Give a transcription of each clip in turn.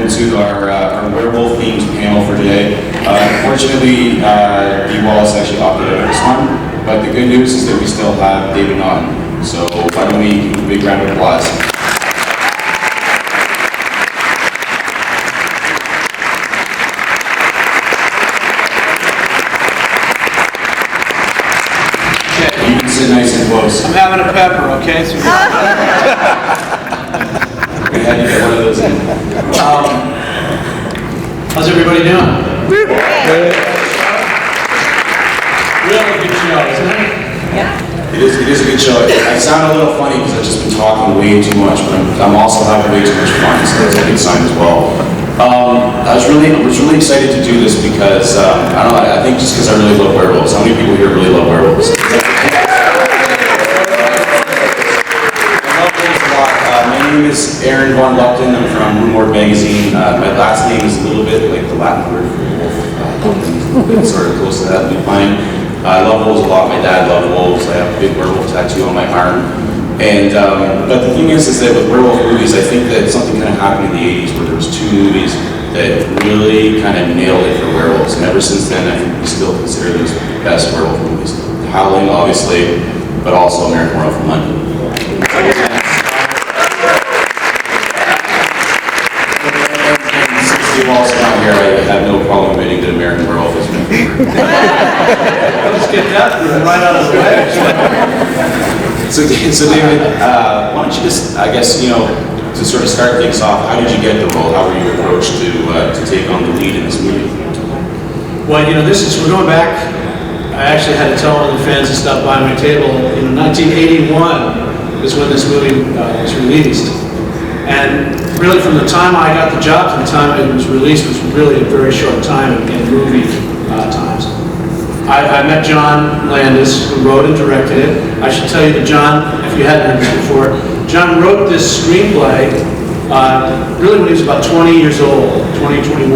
welcome to our Werewolf themed panel for today. Unfortunately, Dee Wallace actually opted out of this one, but the good news is that we still have David Naughton. So why don't we give a big round of applause. Okay. You can sit nice and close. I'm having a pepper, okay? So we had to get one of those in. How's everybody doing? Really good show, isn't it? Yeah. It is a good show. I sound a little funny because I've just been talking way too much, but I'm also having way too much fun, so that's a good sign as well. I was really excited to do this because, I don't know, I think just because I really love werewolves. How many people here really love werewolves? My name is Aaron Von Lupton. I'm from Rumor Magazine. My last name is a little bit like the Latin word for wolf. A little bit sort of close to that. I love wolves a lot. My dad loved wolves. I have a big werewolf tattoo on my arm. And but the thing is that with werewolf movies, I think that something kind of happened in the '80s where there was two movies that really kind of nailed it for werewolves. And ever since then, I think we still consider those the best werewolf movies. The Howling, obviously, but also American Werewolf in London. Also not here, I have no problem admitting that American Werewolf is my favorite. Let's get that right out of the way. So David, why don't you just, I guess, to sort of start things off, how did you get the role? How were you approached to take on the lead in this movie? Well, we're going back. I actually had to tell one of the fans to stop by my table. 1981 is when this movie was released. And really, from the time I got the job to the time it was released was really a very short time in movie times. I met John Landis, who wrote and directed it. I should tell you that John, if you hadn't heard this before, John wrote this screenplay really when he was about 20 years old, 21.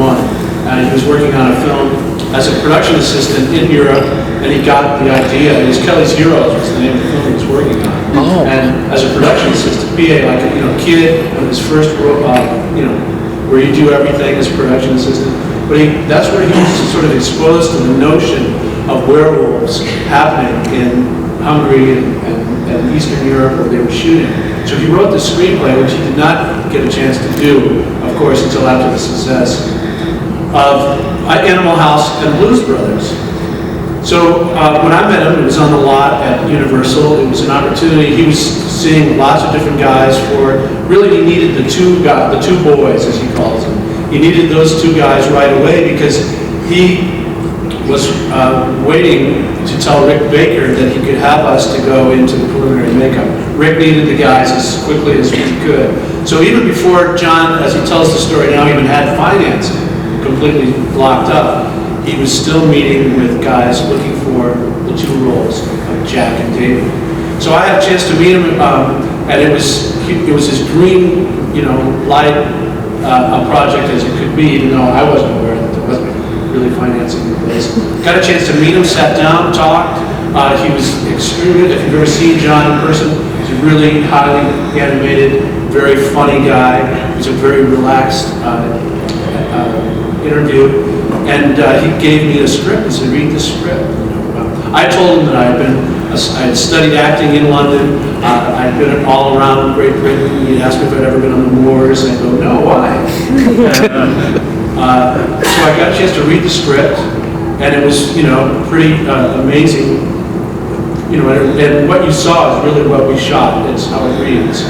And he was working on a film as a production assistant in Europe, and he got the idea. It was Kelly's Heroes was the name of the film he was working on. Oh. And as a production assistant, PA, like a kid on his first, where you do everything as a production assistant. But that's where he was sort of exposed to the notion of werewolves happening in Hungary and Eastern Europe where they were shooting. So he wrote the screenplay, which he did not get a chance to do, of course, until after the success of Animal House and Blues Brothers. So when I met him, it was on the lot at Universal. It was an opportunity. He was seeing lots of different guys for, really he needed the two boys, as he calls them. He needed those two guys right away because he was waiting to tell Rick Baker that he could have us to go into the preliminary makeup. Rick needed the guys as quickly as we could. So even before John, as he tells the story now, even had financing completely blocked up, he was still meeting with guys looking for the two roles of Jack and David. So I had a chance to meet him, and it was as green, light a project as it could be, even though I wasn't aware that there wasn't really financing in place. Got a chance to meet him, sat down, talked. He was extremely, if you've ever seen John in person, he's a really highly animated, very funny guy. He's a very relaxed interview. And he gave me a script and said, read the script. I told him that I had studied acting in London. I'd been all around Great Britain. He'd asked me if I'd ever been on the moors. I'd go, no, why? So I got a chance to read the script, and it was, pretty amazing. And what you saw is really what we shot. It's how it reads.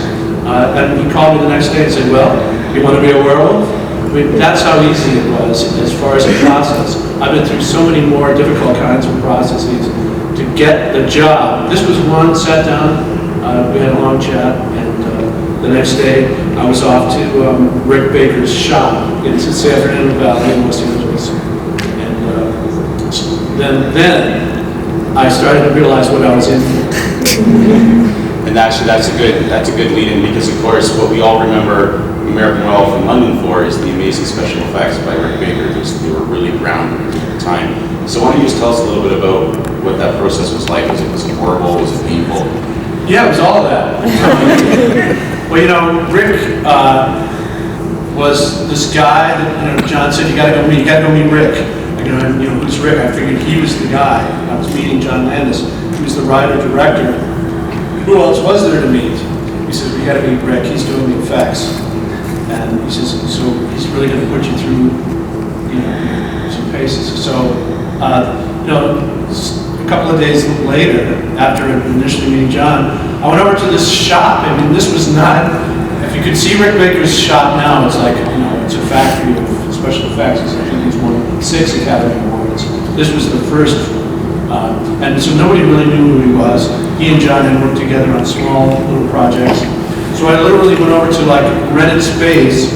And he called me the next day and said, well, you want to be a werewolf? I mean, that's how easy it was as far as the process. I've been through so many more difficult kinds of processes to get the job. This was one, sat down, we had a long chat, and the next day I was off to Rick Baker's shop in San Fernando Valley in Los Angeles. And then I started to realize what I was in for. And that's a good lead-in because, of course, what we all remember American Werewolf in London for is the amazing special effects by Rick Baker. They were really groundbreaking at the time. So why don't you just tell us a little bit about what that process was like? Was it horrible? Was it painful? Yeah, it was all of that. Well, Rick was this guy that, John said, you gotta go meet Rick. I go, who's Rick? I figured he was the guy. I was meeting John Landis. He was the writer-director. Who else was there to meet? He says, we gotta meet Rick. He's doing the effects. And he says, so he's really gonna put you through, some paces. So, a couple of days later, after initially meeting John, I went over to this shop. I mean, this was not, if you could see Rick Baker's shop now, it's like, it's a factory of special effects. I think he's won 6 Academy Awards. This was the first, and so nobody really knew who he was. He and John had worked together on small little projects. So I literally went over to like rented space,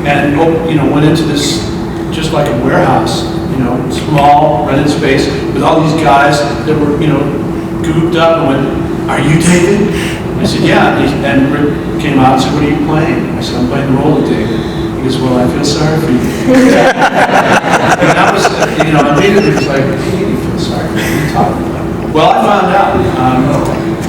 and went into this just like a warehouse, small rented space with all these guys that were, gooped up and went, "Are you David?" I said, "Yeah." And Rick came out and said, "What are you playing?" I said, "I'm playing the role of David." He goes, "Well, I feel sorry for you." And that was, immediately it was like, "You feel sorry for me? What are you talking about?" Well, I found out.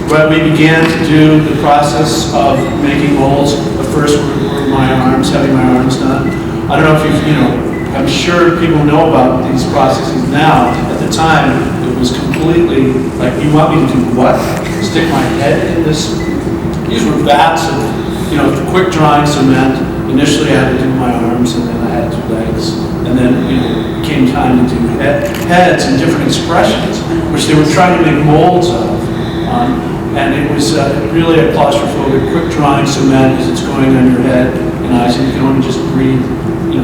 But we began to do the process of making molds. The first were my arms, having my arms done. I don't know if I'm sure people know about these processes now. At the time, it was completely like, you want me to do what? Stick my head in this? These were vats of, quick drying cement. Initially, I had to do my arms, and then I had to do legs. And then, it came time to do heads and different expressions, which they were trying to make molds of. And it was really a claustrophobic, quick drying cement as it's going on your head and eyes, and you can only just breathe,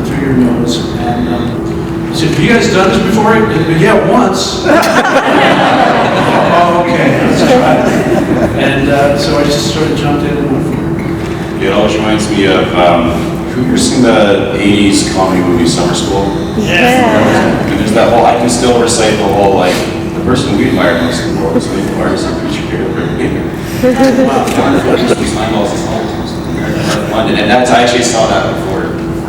through your nose. And he said, "Have you guys done this before?" "Yeah, once." "Oh, okay, let's try it." And so I just sort of jumped in and went for it. It always reminds me of, have you ever seen the 80s comedy movie Summer School? Yeah. And there's that whole, I can still recite the whole, the person we admire most in the world is the artist I'm pretty sure Rick Baker. London, and I actually saw that before I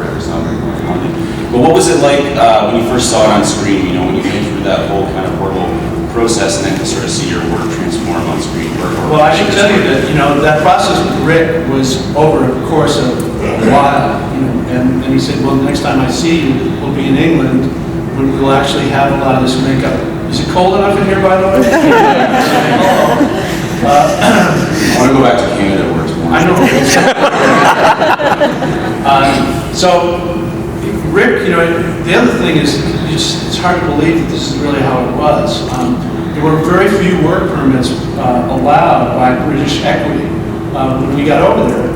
ever saw it in London. But what was it like when you first saw it on screen? When you went through that whole kind of horrible process, and then to sort of see your work transform on screen? Well, I should tell you that that process with Rick was over a course of a while. And he said, "Well, the next time I see you, we'll be in England. We'll actually have a lot of this makeup." Is it cold enough in here, by the way? I want to go back to Canada where it's warm. I know. So, Rick, the other thing is, it's hard to believe that this is really how it was. There were very few work permits allowed by British Equity when we got over there.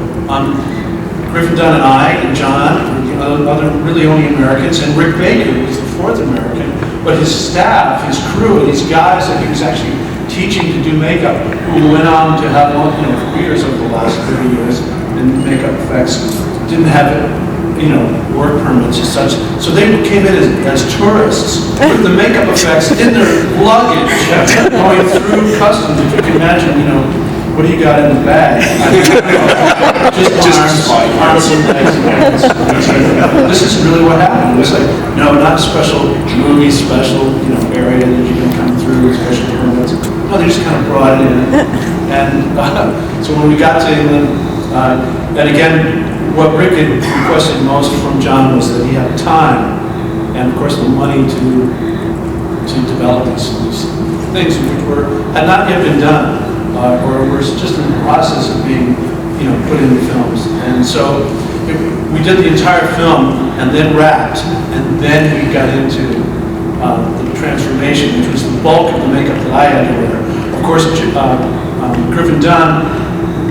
Griffin Dunn and I and John were other really only Americans, and Rick Baker was the 4th American. But his staff, his crew, these guys that he was actually teaching to do makeup, who went on to have careers over the last 30 years in makeup effects, didn't have work permits as such. So they came in as tourists with the makeup effects in their luggage, going through customs. If you can imagine, what do you got in the bag? Just arms and legs. This is really what happened. It was like, no, not a special movie, special area that you can come through, special permits. No, they just kind of brought it in. And so when we got to England, and again, what Rick had requested most from John was that he had time and, of course, the money to develop these things which had not yet been done or were just in the process of being put in the films. And so we did the entire film and then wrapped, and then we got into the transformation, which was the bulk of the makeup that I had to wear. Of course, Griffin Dunn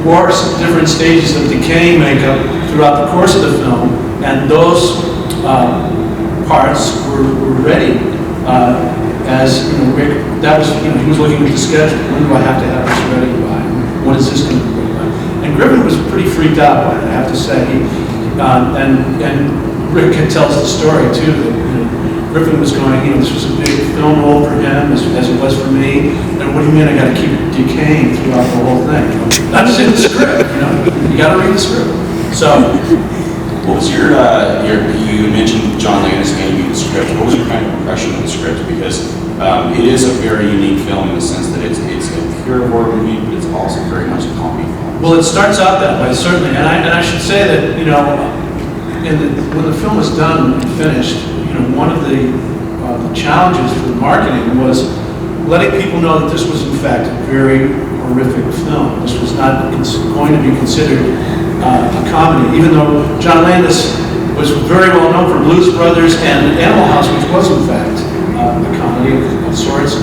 wore different stages of decaying makeup throughout the course of the film, and those parts were ready as Rick. That was he was looking at the schedule. When do I have to have this ready by? What is this going to be ready by? And Griffin was pretty freaked out by it, I have to say. And Rick tells the story too. That Griffin was going, this was a big film role for him, as it was for me. And what do you mean I got to keep decaying throughout the whole thing? That's in the script, you got to read the script. So, what was you mentioned John Landis handing you the script. What was your kind of impression of the script? Because It is a very unique film in the sense that it's a pure horror movie, but it's also very much a comedy film. Well, it starts out that way, certainly, and I should say that, you know, when the film was done and finished, you know, one of the challenges for the marketing was letting people know that this was in fact a very horrific film. This was not going to be considered a comedy, even though John Landis was very well known for Blues Brothers and Animal House, which was in fact a comedy of sorts.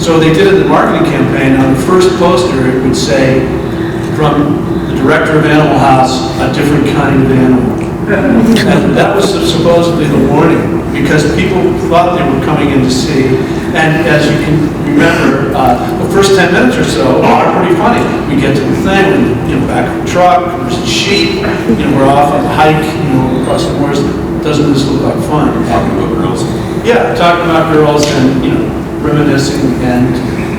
So they did the marketing campaign. On the first poster, it would say, from the director of Animal House, a different kind of animal. And that was supposedly the warning, because people thought they were coming in to see. And as you can remember, the first 10 minutes or so are pretty funny. We get to the thing, and, you know, back of the truck, there's a sheep, you know, we're off on a hike, you know, across the moors. Doesn't this look like fun? Talking about girls. Yeah, talking about girls and, you know, reminiscing and,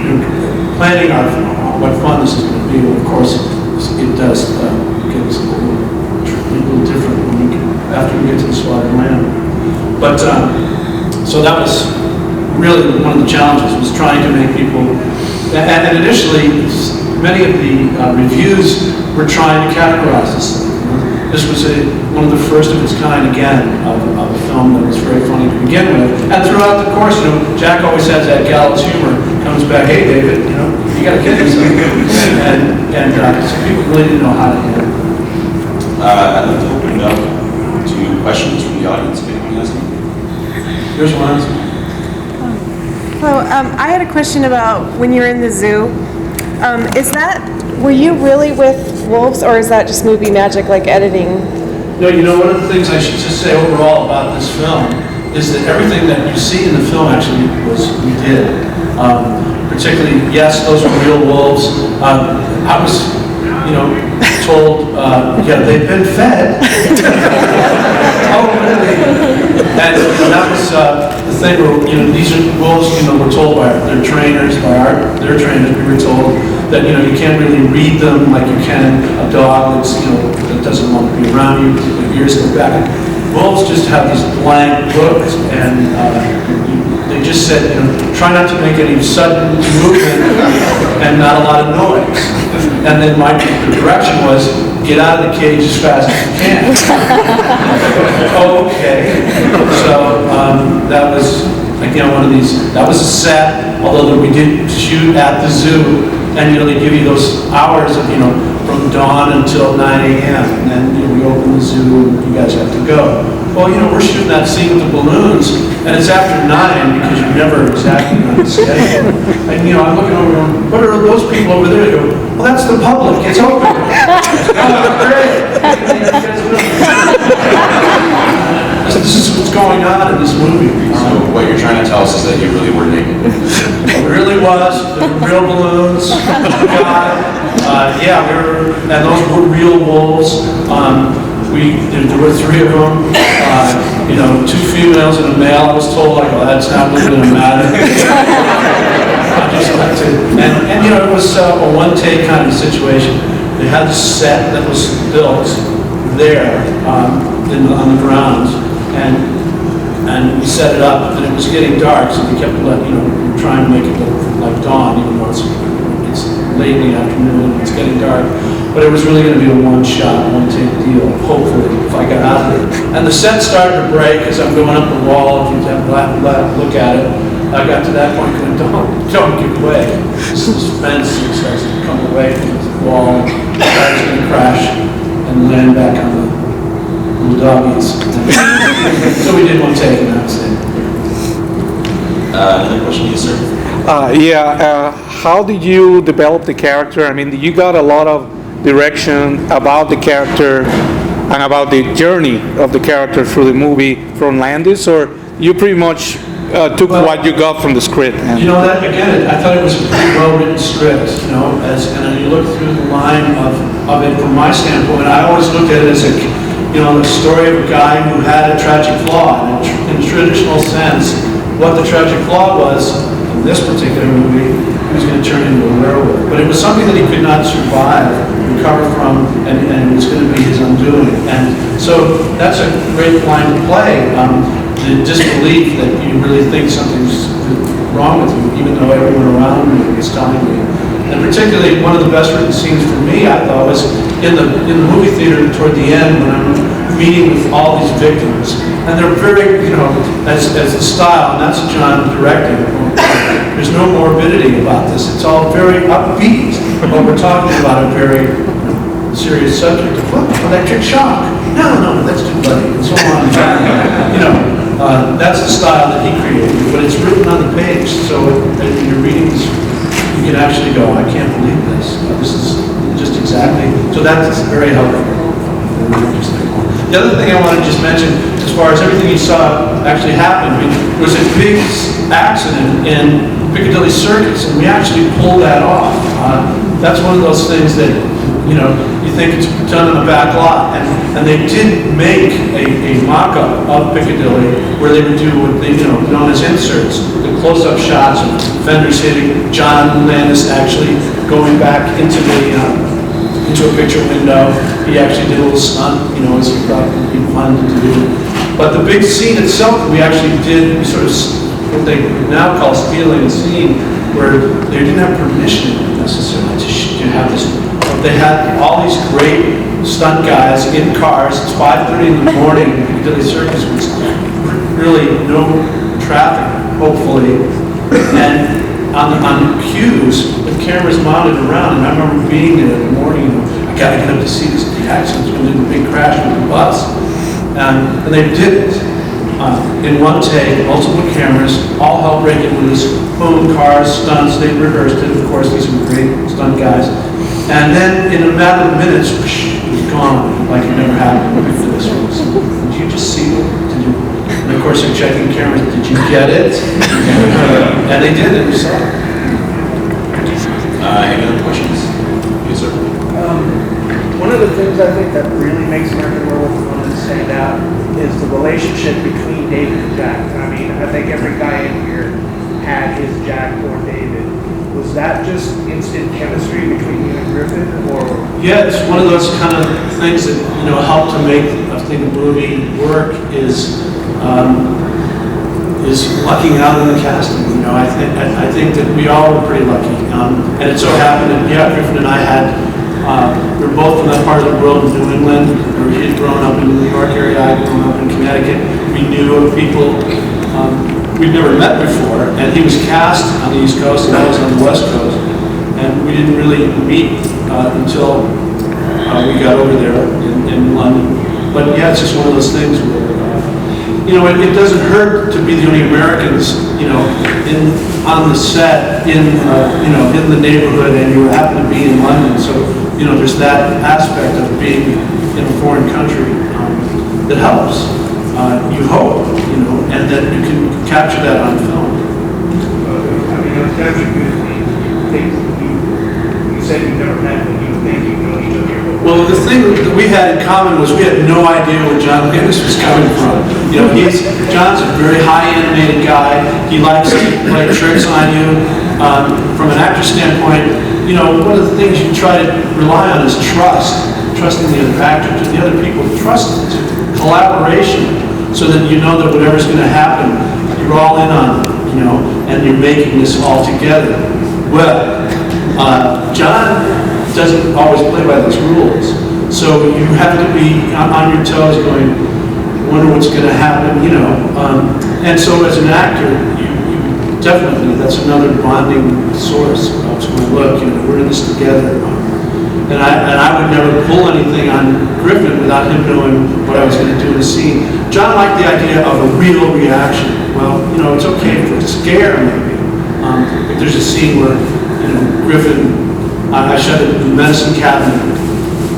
you know, planning our what fun this is going to be. Well, of course, it does get us a little different after we get to the slaughtered lamb. But so that was really one of the challenges, was trying to make people. And initially, many of the reviews were trying to categorize this thing. This was one of the first of its kind, again, of a film that was very funny to begin with. And throughout the course, you know, Jack always has that gallows humor. Comes back, hey, David, you know, you got to kid yourself. and so people really didn't know how to handle it. I'd like to open it up to questions from the audience, if anyone has any. Here's one. Hello, I had a question about when you're in the zoo. Were you really with wolves, or is that just movie magic, like editing? No, you know, one of the things I should just say overall about this film is that everything that you see in the film actually we did. Particularly, yes, those were real wolves. I was, you know, told, yeah, they've been fed. Oh, really? And you know, that was the thing where, you know, these are wolves, you know, we're told by their trainers, their trainers, we were told that, you know, you can't really read them like you can a dog that's, you know, that doesn't want to be around you, their ears go back. Wolves just have these blank looks, and they just said, you know, try not to make any sudden movement and not a lot of noise. And then the direction was, get out of the cage as fast as you can. Okay. So that was, again, one of these, that was a set, although we did shoot at the zoo, and, you know, they give you those hours of, you know, from dawn until 9 a.m. And then, you know, we open the zoo and you guys have to go. Well, you know, we're shooting that scene with the balloons, and it's after 9 because you're never exactly on the schedule. And, you know, I'm looking over going, what are those people over there? They go, well, that's the public. It's open. Oh, great. This is what's going on in this movie. So what you're trying to tell us is that you really were naked. It really was. There were real balloons. Yeah, and those were real wolves. There were 3 of them. You know, 2 females and a male. I was told, like, well, that's not really going to matter. And you know, it was a one-take kind of situation. They had the set that was built there on the grounds, and we set it up, and it was getting dark, so we kept trying to make it look like dawn, even though it's late in the afternoon and it's getting dark. But it was really going to be a one-shot, one-take deal, hopefully, if I got out of it. And the set started to break as I'm going up the wall. If you have a look at it, I got to that point going, don't give way. This fence starts to come away from the wall, starts going to crash and land back on the little doggies. So we did one take, and that's it. Another question, yes, sir? How did you develop the character? I mean, you got a lot of direction about the character and about the journey of the character through the movie from Landis, or you pretty much took what you got from the script? You know, that again, I thought it was a pretty well-written script. You know, and you look through the line of it from my standpoint. I always looked at it as the story of a guy who had a tragic flaw. And in the traditional sense, what the tragic flaw was in this particular movie, he was going to turn into a werewolf. But it was something that he could not survive, recover from, and it was going to be his undoing. And so that's a great line to play. The disbelief that you really think something's wrong with you, even though everyone around me was telling me. And particularly, one of the best written scenes for me, I thought, was in the movie theater toward the end when I'm meeting with all these victims. And they're very, as the style, and that's John directing, there's no morbidity about this. It's all very upbeat, but we're talking about a very serious subject of electric shock. No, that's too bloody, and so on. That's the style that he created, but it's written on the page, so when you're reading this, you can actually go, I can't believe this. This is just exactly, so that's very helpful. The other thing I want to just mention, as far as everything you saw actually happen, was a big accident in Piccadilly Circus, and we actually pulled that off. That's one of those things that, you think it's done in a back lot, and they did make a mock-up of Piccadilly where they would do what they, known as inserts, the close-up shots of fenders hitting, John Landis actually going back into a picture window. He actually did a little stunt, as he thought it would be fun to do. But the big scene itself, we actually did sort of what they now call stealing a scene, where they didn't have permission necessarily to have this. They had all these great stunt guys in cars. It's 5:30 in the morning in Piccadilly Circus, with really no traffic, hopefully. And on cues, the cameras mounted around, and I remember being there in the morning, I gotta get up to see this accident, when we did the big crash with the bus. And they did it in one take, multiple cameras, all hell breaking loose, boom, cars, stunts, they rehearsed it, of course, these were great stunt guys. And then in a matter of minutes, whoosh, it was gone, like it never happened before this. Did you just see it? And of course, they're checking cameras, did you get it? And they did it, we saw it. Any other questions? Yes, sir. One of the things I think that really makes American Werewolf stand out is the relationship between David and Jack. I mean, I think every guy in here had his Jack or David. Was that just instant chemistry between you and Griffin, or? Yeah, it's one of those kind of things that help to make I think a movie work is lucking out in the casting. I think that we all were pretty lucky, and it so happened that Griffin and I had. We were both from that part of the world in New England, or he had grown up in the New York area, I had grown up in Connecticut. We knew of people we'd never met before, and he was cast on the East Coast and I was on the West Coast, and we didn't really meet until we got over there in London. But yeah, it's just one of those things where it doesn't hurt to be the only Americans on the set in the neighborhood, and you happen to be in London, so there's that aspect of being in a foreign country that helps. You hope, and that you can capture that on film. I mean, that's a good thing. You said you've never met, but you think you know each other. Well, the thing that we had in common was we had no idea where John Landis was coming from. John's a very high animated guy. He likes to play tricks on you. From an actor standpoint, one of the things you try to rely on is trusting the other actor, to the other people, trust, collaboration, so that you know that whatever's going to happen, you're all in on it, and you're making this all together. Well, John doesn't always play by those rules, so you have to be on your toes, going, wonder what's going to happen, and so as an actor, you definitely, that's another bonding source of look, we're in this together. And I would never pull anything on Griffin without him knowing what I was going to do in the scene. John liked the idea of a real reaction. Well, it's okay for a scare, maybe. If there's a scene where, Griffin, I shut the medicine cabinet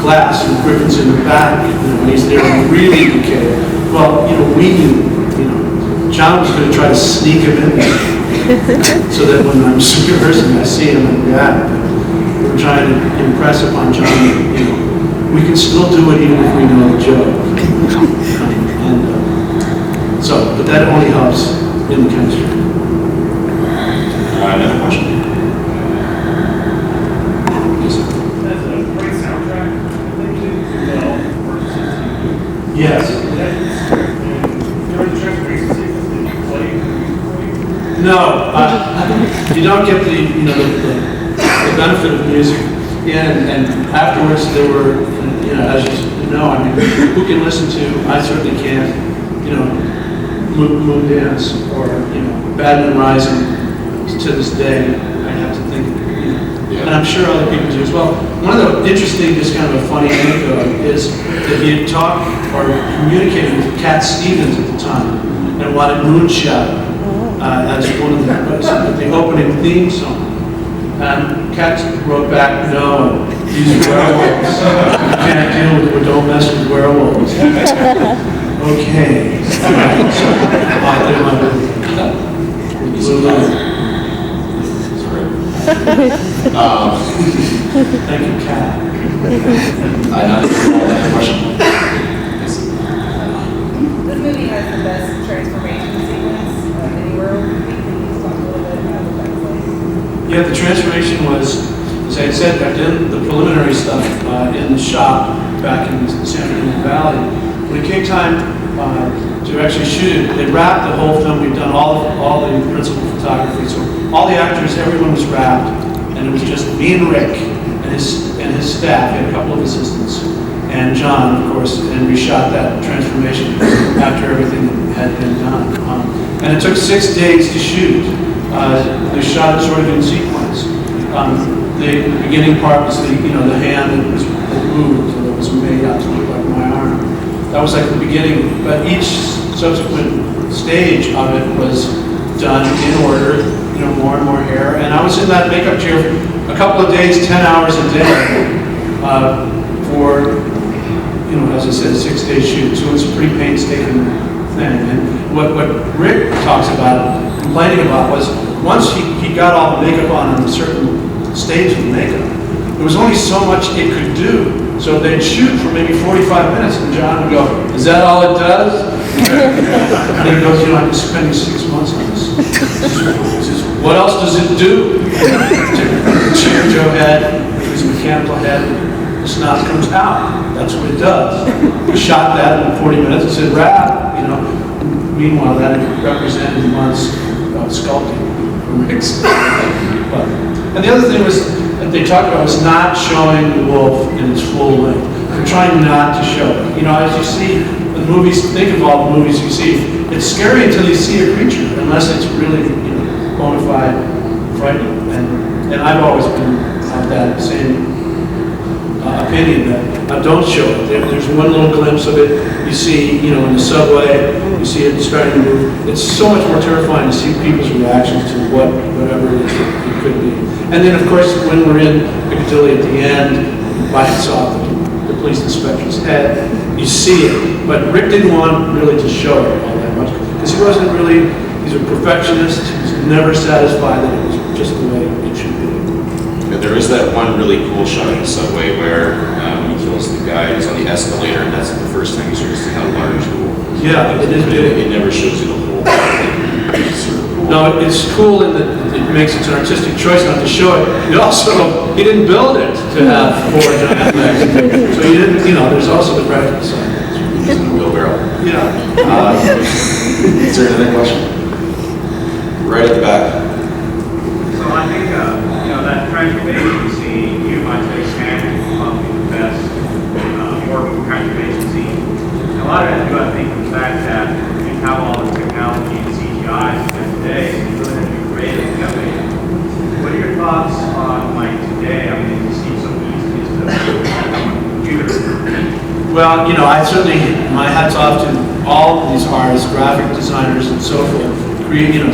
glass and Griffin's in the back, when he's there and really decay. Well, we knew, John was going to try to sneak him in there so that when I'm rehearsing, I see him and react. We're trying to impress upon John that, we can still do it even if we know the joke. But that only helps in the chemistry. Another question? Yes, sir. That's a great soundtrack. Yes. During the trip, did you play? No, you don't get the benefit of music. And afterwards there were, as you know, I mean, who can listen to, I certainly can't, Moon Dance or, Badman Rising to this day. I have to think, and I'm sure other people do as well. One of the interesting, just kind of a funny anecdote is that he had talked or communicated with Cat Stevens at the time and wanted Moonshot as one of the opening theme song. And Cat wrote back, no, these werewolves. You can't deal with, don't mess with werewolves. Okay. So, I'll do my blue. Thank you, Cat. Another question? This movie has the best transformation sequence of any werewolf movie. Can you talk a little bit about what that was like? Yeah, the transformation was, as I had said, I did the preliminary stuff in the shop back in the San Fernando Valley. When it came time to actually shoot it, they wrapped the whole film. We've done all the principal photography, so all the actors, everyone was wrapped, and it was just me and Rick and his staff. He had a couple of assistants, and John, of course, and we shot that transformation after everything had been done. And it took 6 days to shoot. They shot it sort of in sequence. The beginning part was the hand that was moved, that was made out to look like my arm. That was like the beginning, but each subsequent stage of it was done in order, more and more hair. And I was in that makeup chair for a couple of days, 10 hours a day, for, as I said, a 6-day shoot. So it's a pretty painstaking thing. And what Rick talks about, complaining about, was once he got all the makeup on a certain stage of the makeup, there was only so much it could do. So they'd shoot for maybe 45 minutes, and John would go, "Is that all it does?" And he goes, "I've been spending 6 months on this. He says, what else does it do?" The chair Joe had, his mechanical head, the snot comes out. That's what it does. We shot that in 40 minutes and said, "Wrap." Meanwhile, that represented months of sculpting for Rick's. And the other thing was that they talked about was not showing the wolf in its full length. They're trying not to show it. As you see the movies, think of all the movies you see, it's scary until you see a creature, unless it's really, bona fide frightening. And I've always been of that same opinion that don't show it. There's one little glimpse of it. You see, in the subway, you see it starting to move. It's so much more terrifying to see people's reactions to whatever it is it could be. And then, of course, when we're in Piccadilly at the end, bites off the police inspector's head, you see it. But Rick didn't want really to show it all that much because he wasn't really. He's a perfectionist. He was never satisfied that it was just the way it should be. There is that one really cool shot in the subway where he kills the guy who's on the escalator, and that's the first time you sort of see how large the wolf is. Yeah, it is big. It never shows you the whole thing. It's sort of cool. No, it's cool in that it makes it an artistic choice not to show it. It also, he didn't build it to have 4 giant legs. So he didn't, there's also the practical side. He's in a wheelbarrow. Yeah. Is there another question? Right at the back. So I think, that transformation scene, you might say Shannon is probably the best working transformation scene. And a lot of it, I think, the fact that we have all the technology and CGI today, so you really have to be creative and innovative. What are your thoughts on, today? I mean, it seems so easy to computer. Well, I certainly, my hat's off to all of these artists, graphic designers and so forth,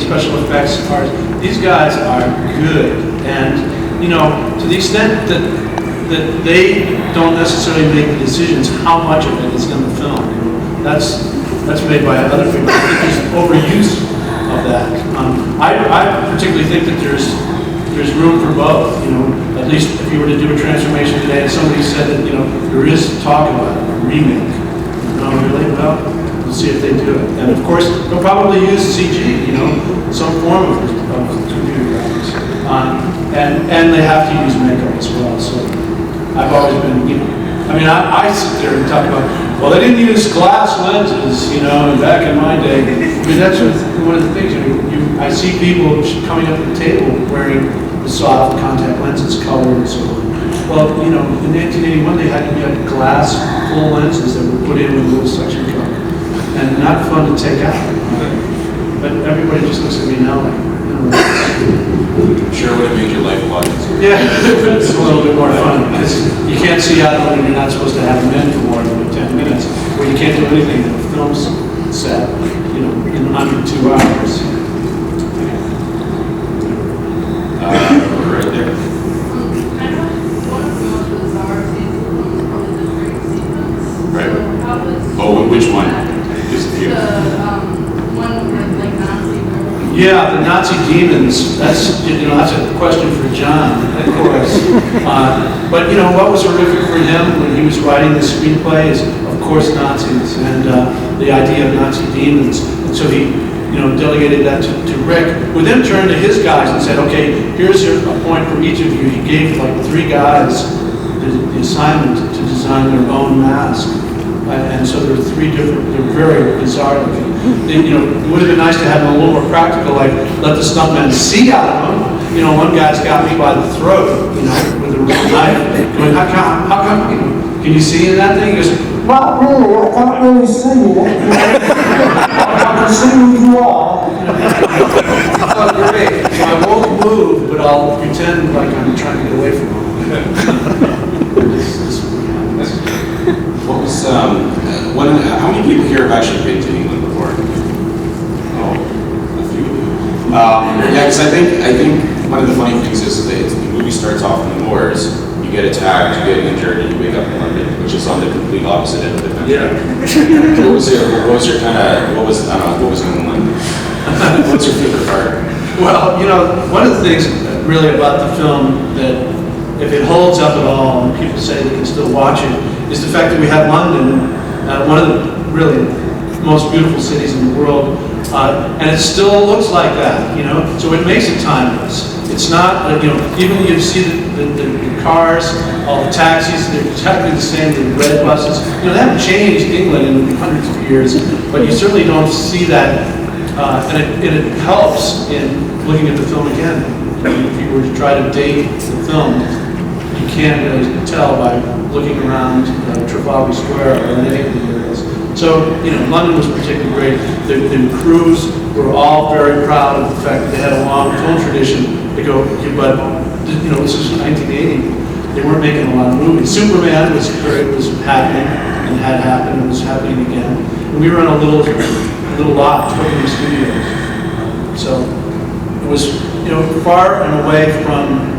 special effects artists. These guys are good. And, to the extent that they don't necessarily make the decisions how much of it is in the film, that's made by other people. I think there's overuse of that. I particularly think that there's room for both. At least if you were to do a transformation today, and somebody said that there is talk about a remake. Really? Well, we'll see if they do it. And of course, they'll probably use CG. Some form of computer graphics. And they have to use makeup as well. So I've always been, I sit there and talk about, well, they didn't use glass lenses, back in my day. That's one of the things. I see people coming up to the table wearing the soft contact lenses, colored and so on. Well, you know, in 1981 they had glass full lenses that were put in with a little suction cup, and not fun to take out. But everybody just looks at me now like, you know, I'm sure would have made your life a lot easier. yeah, it's a little bit more fun because you can't see out of them. You're not supposed to have them in for more than 10 minutes, or you can't do anything in a film set, you know, in under 2 hours. Right there. I know one of the most bizarre scenes was probably the dream sequence. Right. So how was Oh, which one? Just a few. the one with like Nazi werewolf? Yeah, the Nazi demons. That's, you know, that's a question for John, of course. But you know what was horrific for him when he was writing the screenplay is, of course, Nazis and the idea of Nazi demons. And so he, you know, delegated that to Rick, who then turned to his guys and said, okay, here's a point for each of you. He gave like 3 guys the assignment to design their own mask. And so there were 3 different, they're very bizarre looking. You know, it would have been nice to have them a little more practical, like let the stuntman see out of them. You know, one guy's got me by the throat, you know, with a knife, going, how come, you know, can you see in that thing? He goes, Not really, I can't really see it. I can see who you are. oh, great. So I won't move, but I'll pretend like I'm trying to get away from him. What was, how many people here have actually been to England before? Oh, a few. Yeah, because I think one of the funny things is that the movie starts off in the moors, you get attacked, you get injured, and you wake up in London, which is on the complete opposite end of the country. Yeah. What was your kind of, what was in London? What's your favorite part? Well, you know, one of the things really about the film that if it holds up at all and people say they can still watch it is the fact that we have London, one of the really most beautiful cities in the world, and it still looks like that, you know, so it makes it timeless. It's not, you know, even you see the cars, all the taxis, they're exactly the same, the red buses, you know, they haven't changed England in hundreds of years, but you certainly don't see that, and it helps in looking at the film again. If you were to try to date the film, you can't really tell by looking around Trafalgar Square or any of the areas. So, you know, London was particularly great. The crews were all very proud of the fact that they had a long film tradition. They go, but, you know, this was 1980. They weren't making a lot of movies. Superman was happening and had happened and was happening again. And we were in a little lot, 20 studios. So it was, you know, far and away from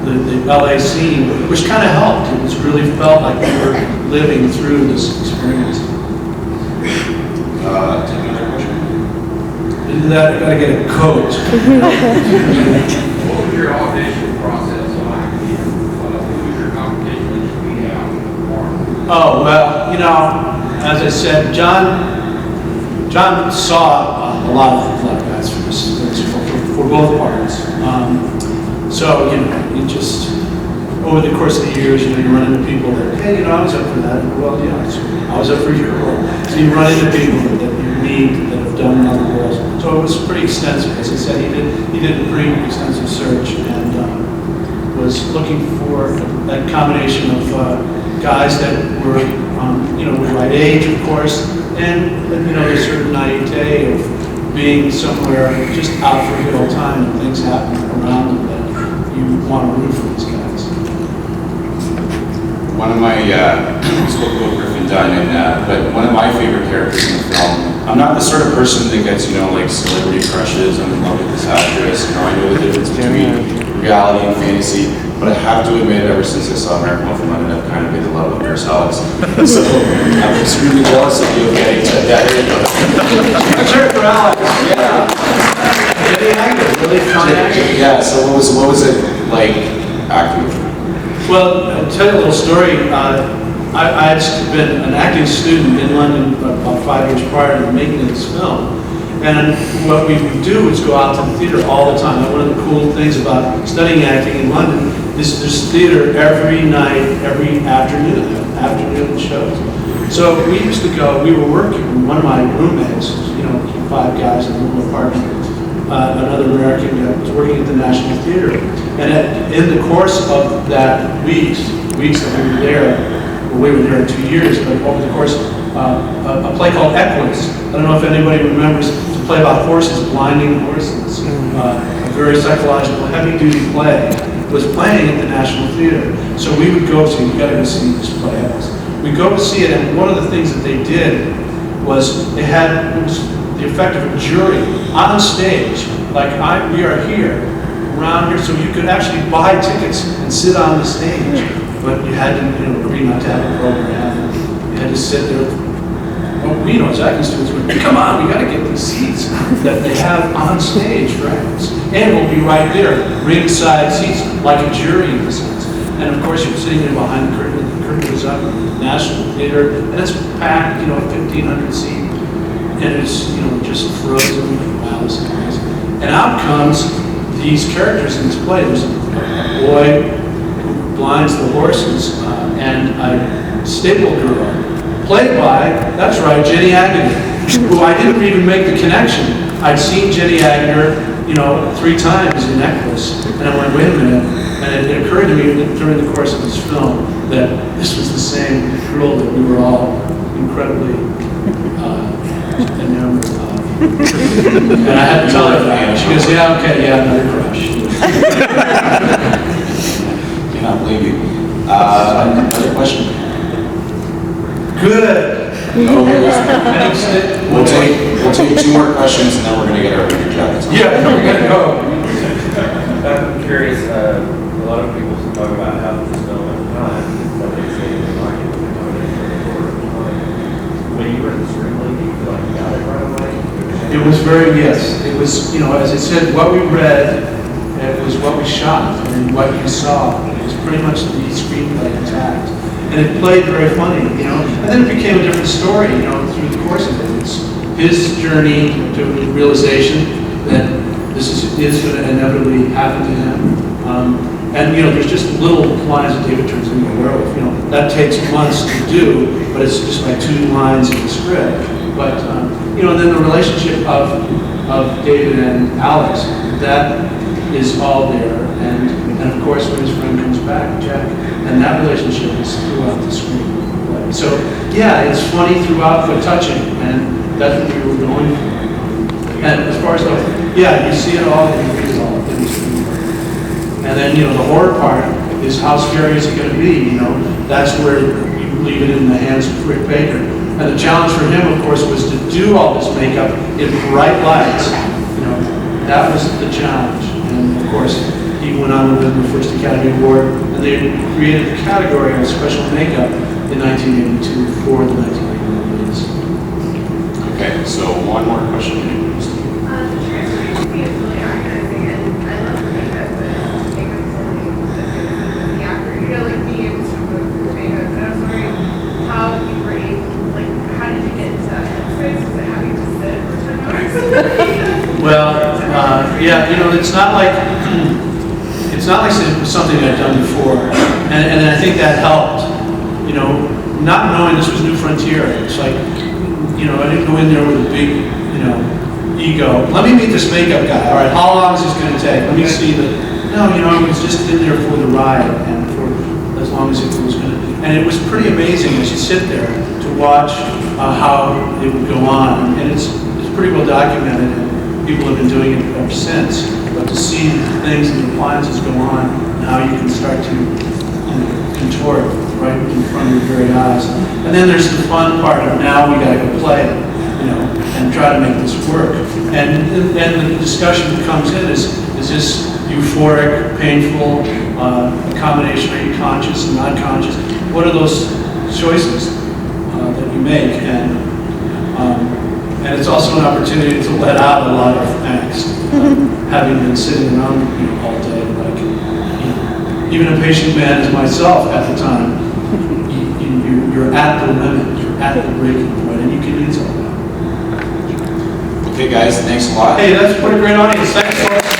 the LA scene, which kind of helped. It was really felt like we were living through this experience. Take another question. Into that, I gotta get a coat. What was your audition process like? Who was your competition that you beat out? Oh, well, you know, as I said, John saw a lot of black guys for both parts. So, you know, you just, over the course of the years, you know, you run into people that, hey, you know, I was up for that. Well, yeah, I was up for your role. So you run into people that you meet that have done other roles. So it was pretty extensive. As I said, he did a pretty extensive search and was looking for that combination of guys that were, you know, the right age, of course, and, you know, a certain naivete of being somewhere just out for a good old time and things happen around them that you want to root for these guys. One of my, we spoke about Griffin Dunn, but one of my favorite characters in the film, I'm not the sort of person that gets, you know, like celebrity crushes, I'm in love with this actress, you know, I know the difference between reality and fantasy, but I have to admit, ever since I saw American Wolf in London, I've kind of made the love of Nurse Alex. So I'm extremely jealous of you getting to that. I'm sure for Alex, yeah. Really active, really fun actor. Yeah, so what was it like acting with her? Well, I'll tell you a little story. I had been an acting student in London about 5 years prior to making this film. And what we would do is go out to the theater all the time. And one of the cool things about studying acting in London is there's theater every night, every afternoon shows. So we used to go, we were working, one of my roommates, you know, 5 guys in a little apartment, another American that was working at the National Theater. And in the course of that weeks that we were there, well, we were there 2 years, but over the course, a play called Equus. I don't know if anybody remembers, it's a play about horses, blinding horses. A very psychological, heavy-duty play was playing at the National Theater. So we would go see, you gotta go see this play. We'd go to see it, and one of the things that they did was they had, it was the effect of a jury on stage, like we are here, around here, so you could actually buy tickets and sit on the stage, but you had to, agree not to have a program. You had to sit there. What we know as acting students, come on, we got to get these seats that they have on stage for actors, and we'll be right there, ringside seats, like a jury in a sense. And of course, you're sitting there behind the curtain. The curtain goes up, National Theater, and it's packed, 1,500 seats. And it's, just frozen. Wow, this is amazing. And out comes these characters in this play. There's a boy who blinds the horses and a stable girl, played by, that's right, Jenny Agutter, who I didn't even make the connection. I'd seen Jenny Agutter, 3 times in Equus, and I went, wait a minute. And it occurred to me during the course of this film that this was the same girl that we were all incredibly enamored of. And I had to tell her that. She goes, yeah, okay, yeah, another crush. Cannot believe you. Another question? Good. No, we'll take 2 more questions and then we're going to get our winter jackets on. Yeah, we're going to go. I'm curious, a lot of people talk about how this film at the time, what they say in the market, when you were in the screenplay, do you feel like you got it right away? It was very, yes. It was, as I said, what we read, it was what we shot and what you saw. It was pretty much the screenplay intact. And it played very funny, And then it became a different story, through the course of it. It's his journey to realization that this is going to inevitably happen to him. And there's just little lines that David turns into a werewolf. That takes months to do, but it's just like 2 lines in the script. But and then the relationship of David and Alex, that is all there. And of course, when his friend comes back, Jack, and that relationship is throughout the screen. So yeah, it's funny throughout, but touching, and that's what we were going for. And as far as you see it all, you read it all. And then, the horror part is how scary is it going to be, That's where you leave it in the hands of Rick Baker. And the challenge for him, of course, was to do all this makeup in bright lights. That was the challenge. And of course, he went on to win the first Academy Award, and they created the category of special makeup in 1982 for the 1981 movies. Okay, so one more question. The transformation is really organizing, and I love the makeup, but makeup's only the actor. Like being able to move through makeup. And I was wondering how you were able, how did you get into that space? Was it having to sit for 10 hours? Well, it's not like it was something I'd done before, and I think that helped. Not knowing this was new frontier. It's like, I didn't go in there with a big, ego. Let me meet this makeup guy. All right, how long is this going to take? Let me see the. No, I was just in there for the ride, and for as long as it was going to. And it was pretty amazing as you sit there to watch how it would go on, and it's pretty well documented. And people have been doing it ever since. But to see things and the appliances go on, and how you can start to contort right in front of your very eyes. And then there's the fun part of now we got to go play it, and try to make this work. And the discussion that comes in is this euphoric, painful, a combination, are you conscious and not conscious? What are those choices that you make? And it's also an opportunity to let out a lot of angst, having been sitting around all day. Even a patient man as myself at the time, you're at the limit, you're at the breaking point, and you can use all that. Okay, guys, thanks a lot. Hey, that's what a great audience. Thanks so much.